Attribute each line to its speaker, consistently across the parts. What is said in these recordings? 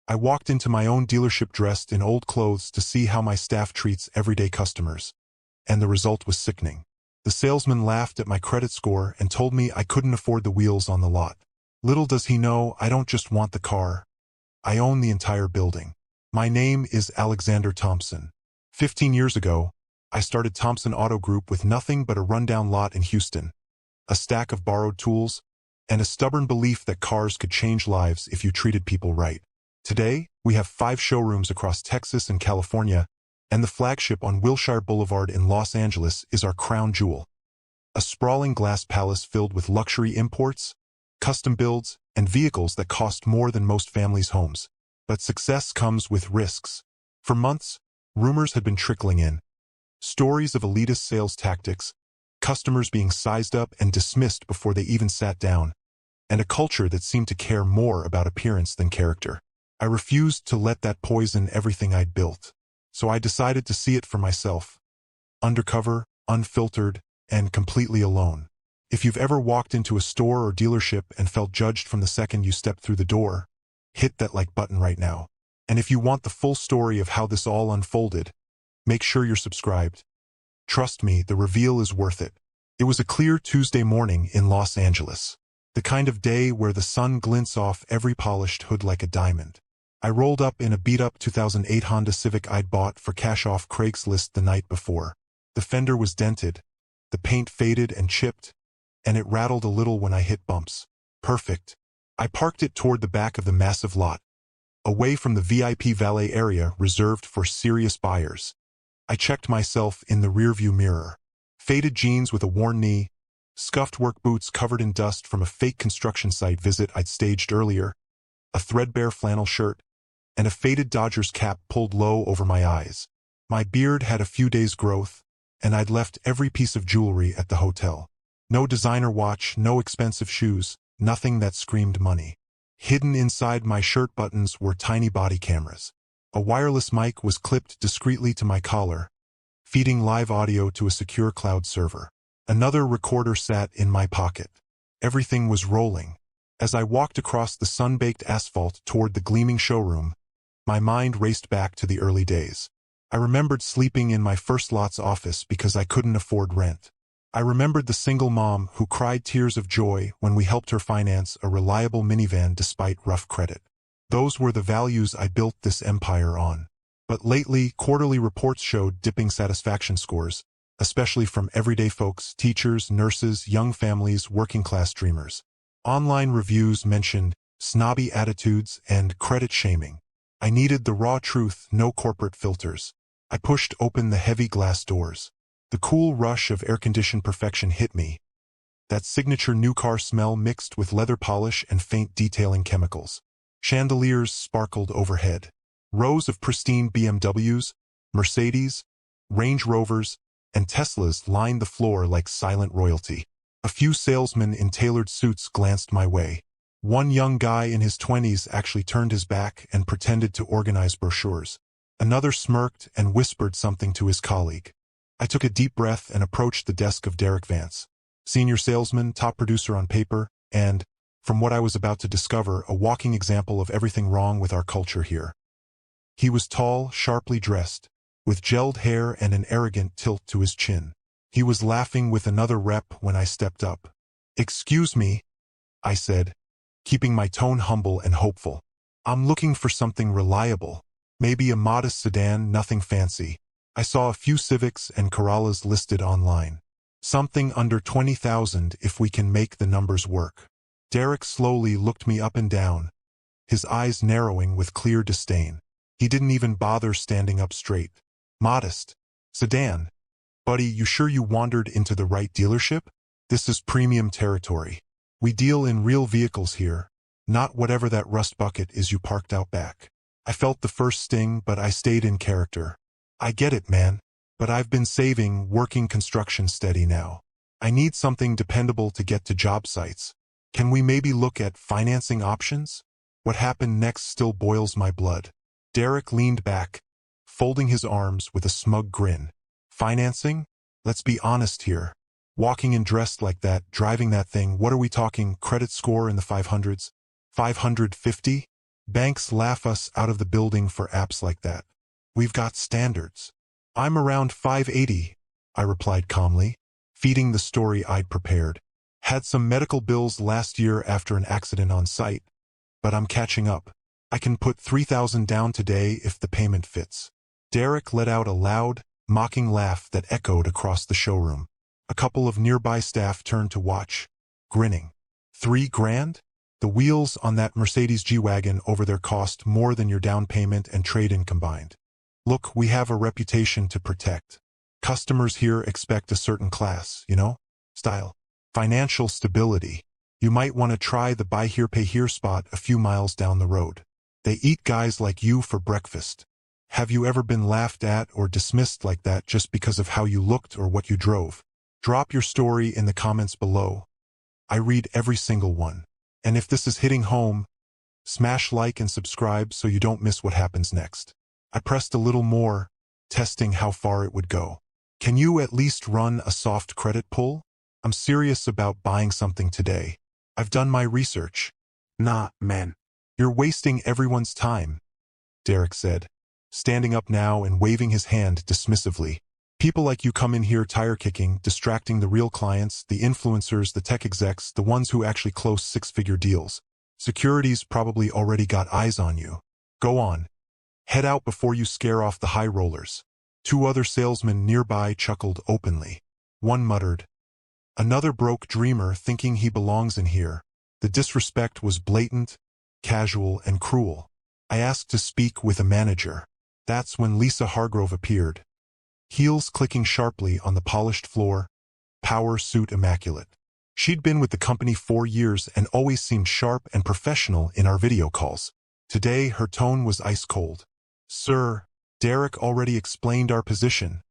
Speaker 1: I walked into my own dealership dressed in old clothes to see how my staff treats everyday customers. And the result was sickening. The salesman laughed at my credit score and told me I couldn't afford the wheels on the lot. Little does he know I don't just want the car. I own the entire building. My name is Alexander Thompson. 15 years ago, I started Thompson Auto Group with nothing but a rundown lot in Houston, a stack of borrowed tools, and a stubborn belief that cars could change lives if you treated people right. Today, we have 5 showrooms across Texas and California, and the flagship on Wilshire Boulevard in Los Angeles is our crown jewel. A sprawling glass palace filled with luxury imports, custom builds, and vehicles that cost more than most families' homes. But success comes with risks. For months, rumors had been trickling in. Stories of elitist sales tactics, customers being sized up and dismissed before they even sat down, and a culture that seemed to care more about appearance than character. I refused to let that poison everything I'd built, so I decided to see it for myself. Undercover, unfiltered, and completely alone. If you've ever walked into a store or dealership and felt judged from the second you stepped through the door, hit that like button right now. And if you want the full story of how this all unfolded, make sure you're subscribed. Trust me, the reveal is worth it. It was a clear Tuesday morning in Los Angeles. The kind of day where the sun glints off every polished hood like a diamond. I rolled up in a beat-up 2008 Honda Civic I'd bought for cash off Craigslist the night before. The fender was dented, the paint faded and chipped, and it rattled a little when I hit bumps. Perfect. I parked it toward the back of the massive lot, away from the VIP valet area reserved for serious buyers. I checked myself in the rearview mirror. Faded jeans with a worn knee, scuffed work boots covered in dust from a fake construction site visit I'd staged earlier, a threadbare flannel shirt, and a faded Dodgers cap pulled low over my eyes. My beard had a few days' growth, and I'd left every piece of jewelry at the hotel. No designer watch, no expensive shoes, nothing that screamed money. Hidden inside my shirt buttons were tiny body cameras. A wireless mic was clipped discreetly to my collar, feeding live audio to a secure cloud server. Another recorder sat in my pocket. Everything was rolling. As I walked across the sun-baked asphalt toward the gleaming showroom, my mind raced back to the early days. I remembered sleeping in my first lot's office because I couldn't afford rent. I remembered the single mom who cried tears of joy when we helped her finance a reliable minivan despite rough credit. Those were the values I built this empire on. But lately, quarterly reports showed dipping satisfaction scores, especially from everyday folks, teachers, nurses, young families, working-class dreamers. Online reviews mentioned snobby attitudes and credit shaming. I needed the raw truth, no corporate filters. I pushed open the heavy glass doors. The cool rush of air-conditioned perfection hit me. That signature new car smell mixed with leather polish and faint detailing chemicals. Chandeliers sparkled overhead. Rows of pristine BMWs, Mercedes, Range Rovers, and Teslas lined the floor like silent royalty. A few salesmen in tailored suits glanced my way. One young guy in his 20s actually turned his back and pretended to organize brochures. Another smirked and whispered something to his colleague. I took a deep breath and approached the desk of Derek Vance, senior salesman, top producer on paper, and, from what I was about to discover, a walking example of everything wrong with our culture here. He was tall, sharply dressed, with gelled hair and an arrogant tilt to his chin. He was laughing with another rep when I stepped up. "Excuse me," I said, keeping my tone humble and hopeful. "I'm looking for something reliable. Maybe a modest sedan, nothing fancy. I saw a few Civics and Corollas listed online. Something under 20,000 if we can make the numbers work." Derek slowly looked me up and down, his eyes narrowing with clear disdain. He didn't even bother standing up straight. "Modest. Sedan. Buddy, you sure you wandered into the right dealership? This is premium territory. We deal in real vehicles here, not whatever that rust bucket is you parked out back." I felt the first sting, but I stayed in character. "I get it, man. But I've been saving, working construction steady now. I need something dependable to get to job sites. Can we maybe look at financing options?" What happened next still boils my blood. Derek leaned back, folding his arms with a smug grin. "Financing? Let's be honest here. Walking in dressed like that, driving that thing, what are we talking, credit score in the 500s? 550? Banks laugh us out of the building for apps like that. We've got standards. I'm around 580, I replied calmly, feeding the story I'd prepared. Had some medical bills last year after an accident on site, but I'm catching up. I can put 3,000 down today if the payment fits. Derek let out a loud, mocking laugh that echoed across the showroom. A couple of nearby staff turned to watch, grinning. 3 grand? The wheels on that Mercedes G-Wagon over there cost more than your down payment and trade-in combined. Look, we have a reputation to protect. Customers here expect a certain class, style. Financial stability. You might want to try the buy here pay here spot a few miles down the road. They eat guys like you for breakfast. Have you ever been laughed at or dismissed like that just because of how you looked or what you drove? Drop your story in the comments below. I read every single one. And if this is hitting home, smash like and subscribe so you don't miss what happens next. I pressed a little more, testing how far it would go. Can you at least run a soft credit pull? I'm serious about buying something today. I've done my research. Nah, man. You're wasting everyone's time, Derek said, standing up now and waving his hand dismissively. People like you come in here tire-kicking, distracting the real clients, the influencers, the tech execs, the ones who actually close 6-figure deals. Security's probably already got eyes on you. Go on. Head out before you scare off the high rollers. 2 other salesmen nearby chuckled openly. One muttered, "Another broke dreamer thinking he belongs in here." The disrespect was blatant, casual, and cruel. I asked to speak with a manager. That's when Lisa Hargrove appeared. Heels clicking sharply on the polished floor, power suit immaculate. She'd been with the company 4 years and always seemed sharp and professional in our video calls. Today, her tone was ice cold. "Sir, Derek already explained our position,"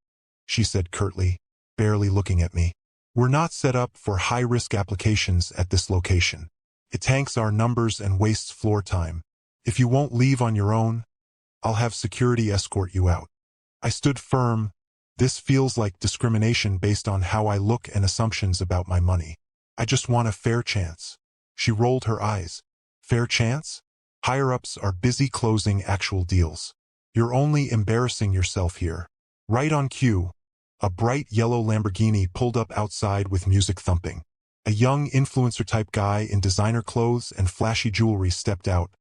Speaker 1: she said curtly, barely looking at me. "We're not set up for high-risk applications at this location. It tanks our numbers and wastes floor time. If you won't leave on your own, I'll have security escort you out." I stood firm. This feels like discrimination based on how I look and assumptions about my money. I just want a fair chance. She rolled her eyes. Fair chance? Higher-ups are busy closing actual deals. You're only embarrassing yourself here. Right on cue, a bright yellow Lamborghini pulled up outside with music thumping. A young influencer-type guy in designer clothes and flashy jewelry stepped out,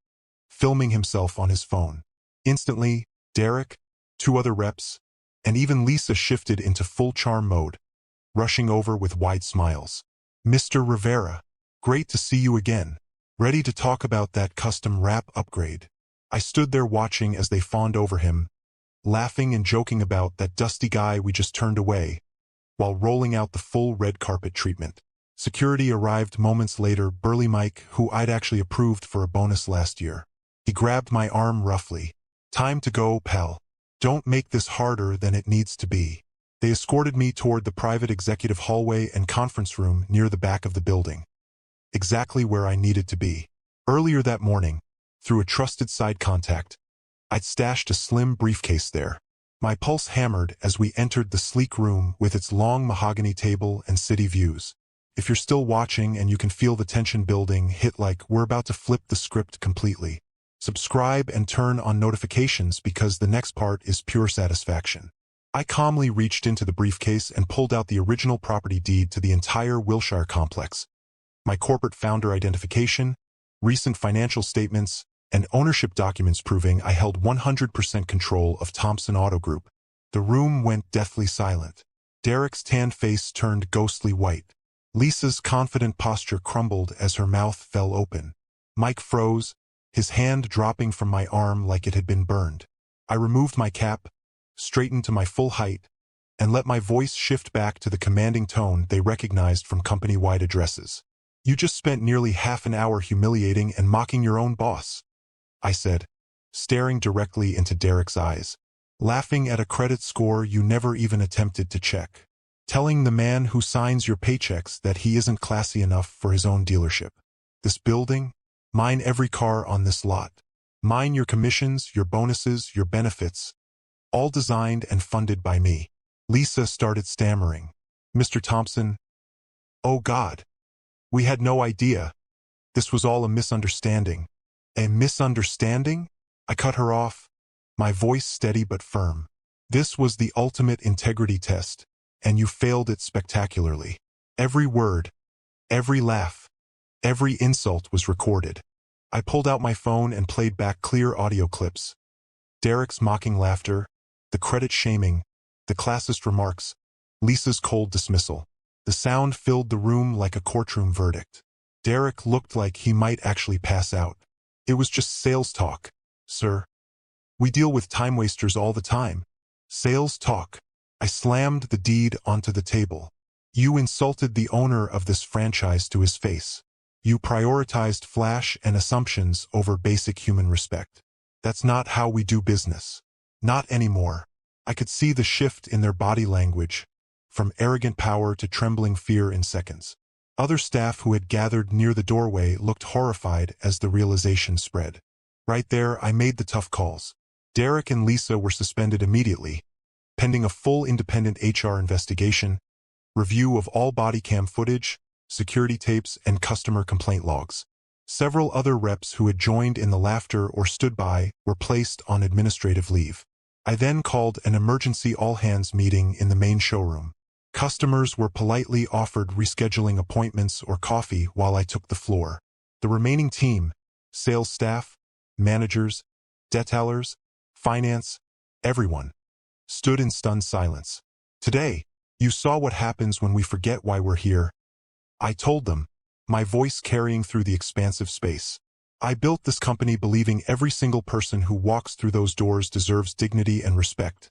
Speaker 1: filming himself on his phone. Instantly, Derek, 2 other reps, and even Lisa shifted into full charm mode, rushing over with wide smiles. "Mr. Rivera, great to see you again. Ready to talk about that custom wrap upgrade?" I stood there watching as they fawned over him, laughing and joking about that dusty guy we just turned away, while rolling out the full red carpet treatment. Security arrived moments later, burly Mike, who I'd actually approved for a bonus last year. He grabbed my arm roughly. "Time to go, pal. Don't make this harder than it needs to be." They escorted me toward the private executive hallway and conference room near the back of the building. Exactly where I needed to be. Earlier that morning, through a trusted side contact, I'd stashed a slim briefcase there. My pulse hammered as we entered the sleek room with its long mahogany table and city views. If you're still watching and you can feel the tension building, hit like. We're about to flip the script completely. Subscribe and turn on notifications because the next part is pure satisfaction. I calmly reached into the briefcase and pulled out the original property deed to the entire Wilshire complex. My corporate founder identification, recent financial statements, and ownership documents proving I held 100% control of Thompson Auto Group. The room went deathly silent. Derek's tanned face turned ghostly white. Lisa's confident posture crumbled as her mouth fell open. Mike froze, his hand dropping from my arm like it had been burned. I removed my cap, straightened to my full height, and let my voice shift back to the commanding tone they recognized from company-wide addresses. "You just spent nearly half an hour humiliating and mocking your own boss," I said, staring directly into Derek's eyes. "Laughing at a credit score you never even attempted to check. Telling the man who signs your paychecks that he isn't classy enough for his own dealership. This building? Mine every car on this lot. Mine your commissions, your bonuses, your benefits. All designed and funded by me." Lisa started stammering. "Mr. Thompson, oh God. We had no idea. This was all a misunderstanding." A misunderstanding? I cut her off, my voice steady but firm. This was the ultimate integrity test, and you failed it spectacularly. Every word, every laugh, every insult was recorded. I pulled out my phone and played back clear audio clips. Derek's mocking laughter, the credit shaming, the classist remarks, Lisa's cold dismissal. The sound filled the room like a courtroom verdict. Derek looked like he might actually pass out. It was just sales talk, sir. We deal with time wasters all the time. Sales talk. I slammed the deed onto the table. You insulted the owner of this franchise to his face. You prioritized flash and assumptions over basic human respect. That's not how we do business. Not anymore. I could see the shift in their body language, from arrogant power to trembling fear in seconds. Other staff who had gathered near the doorway looked horrified as the realization spread. Right there, I made the tough calls. Derek and Lisa were suspended immediately, pending a full independent HR investigation, review of all body cam footage, security tapes, and customer complaint logs. Several other reps who had joined in the laughter or stood by were placed on administrative leave. I then called an emergency all-hands meeting in the main showroom. Customers were politely offered rescheduling appointments or coffee while I took the floor. The remaining team, sales staff, managers, detailers, finance, everyone, stood in stunned silence. Today, you saw what happens when we forget why we're here. I told them, my voice carrying through the expansive space. I built this company believing every single person who walks through those doors deserves dignity and respect.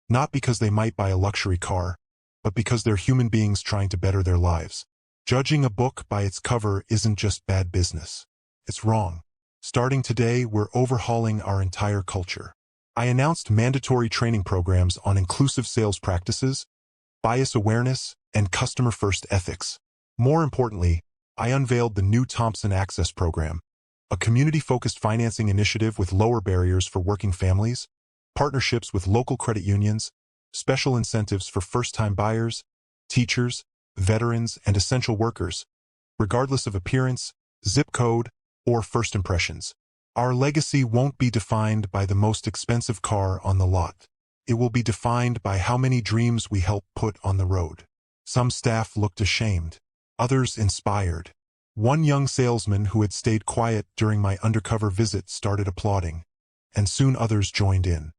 Speaker 1: Not because they might buy a luxury car, but because they're human beings trying to better their lives. Judging a book by its cover isn't just bad business. It's wrong. Starting today, we're overhauling our entire culture. I announced mandatory training programs on inclusive sales practices, bias awareness, and customer-first ethics. More importantly, I unveiled the new Thompson Access Program, a community-focused financing initiative with lower barriers for working families, partnerships with local credit unions, special incentives for first-time buyers, teachers, veterans, and essential workers, regardless of appearance, zip code, or first impressions. Our legacy won't be defined by the most expensive car on the lot. It will be defined by how many dreams we help put on the road. Some staff looked ashamed, others inspired. One young salesman who had stayed quiet during my undercover visit started applauding, and soon others joined in.